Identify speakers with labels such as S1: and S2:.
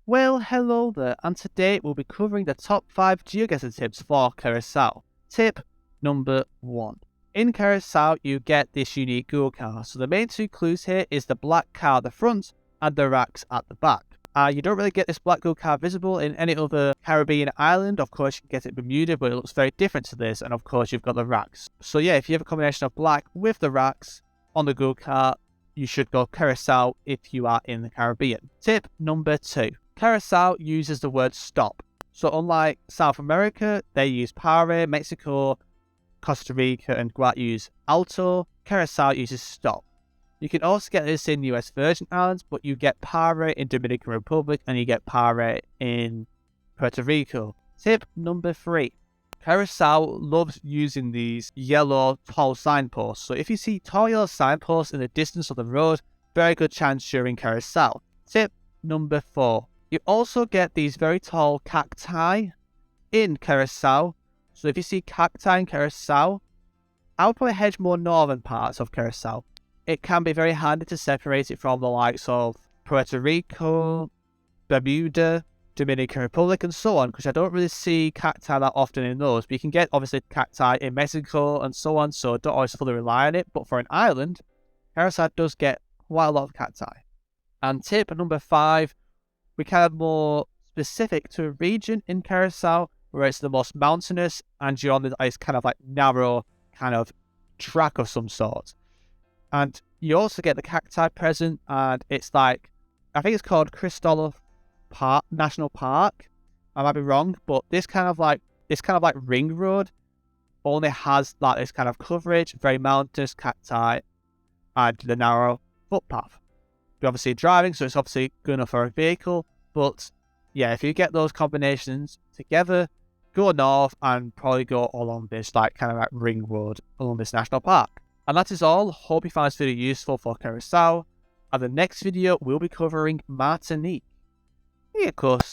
S1: Well, hello there, and today we'll be covering the top 5 GeoGuessr tips for Curacao. Tip number 1. In Curacao, you get this unique Google car. So the main two clues here is the black car at the front and the racks at the back. You don't really get this black Google car visible in any other Caribbean island. Of course, you can get it in Bermuda, but it looks very different to this. And of course, you've got the racks. So yeah, if you have a combination of black with the racks on the Google car, you should go Curacao if you are in the Caribbean. Tip number 2. Curacao uses the word stop. So unlike South America, they use pare, Mexico, Costa Rica and Guatemala use alto, Curacao uses stop. You can also get this in US Virgin Islands, but you get pare in Dominican Republic and you get pare in Puerto Rico. Tip number 3. Curacao loves using these yellow tall signposts. So if you see tall yellow signposts in the distance of the road, very good chance you're in Curacao. Tip number 4. You also get these very tall cacti in Curacao. So if you see cacti in Curacao, I would probably hedge more northern parts of Curacao. It can be very handy to separate it from the likes of Puerto Rico, Bermuda, Dominican Republic and so on, because I don't really see cacti that often in those. But you can get obviously cacti in Mexico and so on, so don't always fully rely on it. But for an island, Curacao does get quite a lot of cacti. And tip number 5, we kind of more specific to a region in Curacao where it's the most mountainous and you're on this kind of like narrow kind of track of some sort. And you also get the cacti present, and it's like, I think it's called Cristolo Park National Park. I might be wrong, but this kind of like ring road only has like this kind of coverage, very mountainous cacti, and the narrow footpath. You're obviously driving, so it's obviously good enough for a vehicle. But yeah, if you get those combinations together, go north and probably go along this like kind of like ring road along this national park. And that is all. Hope you found this video useful for Curacao. And the next video we'll be covering Martinique. Yeah, of course.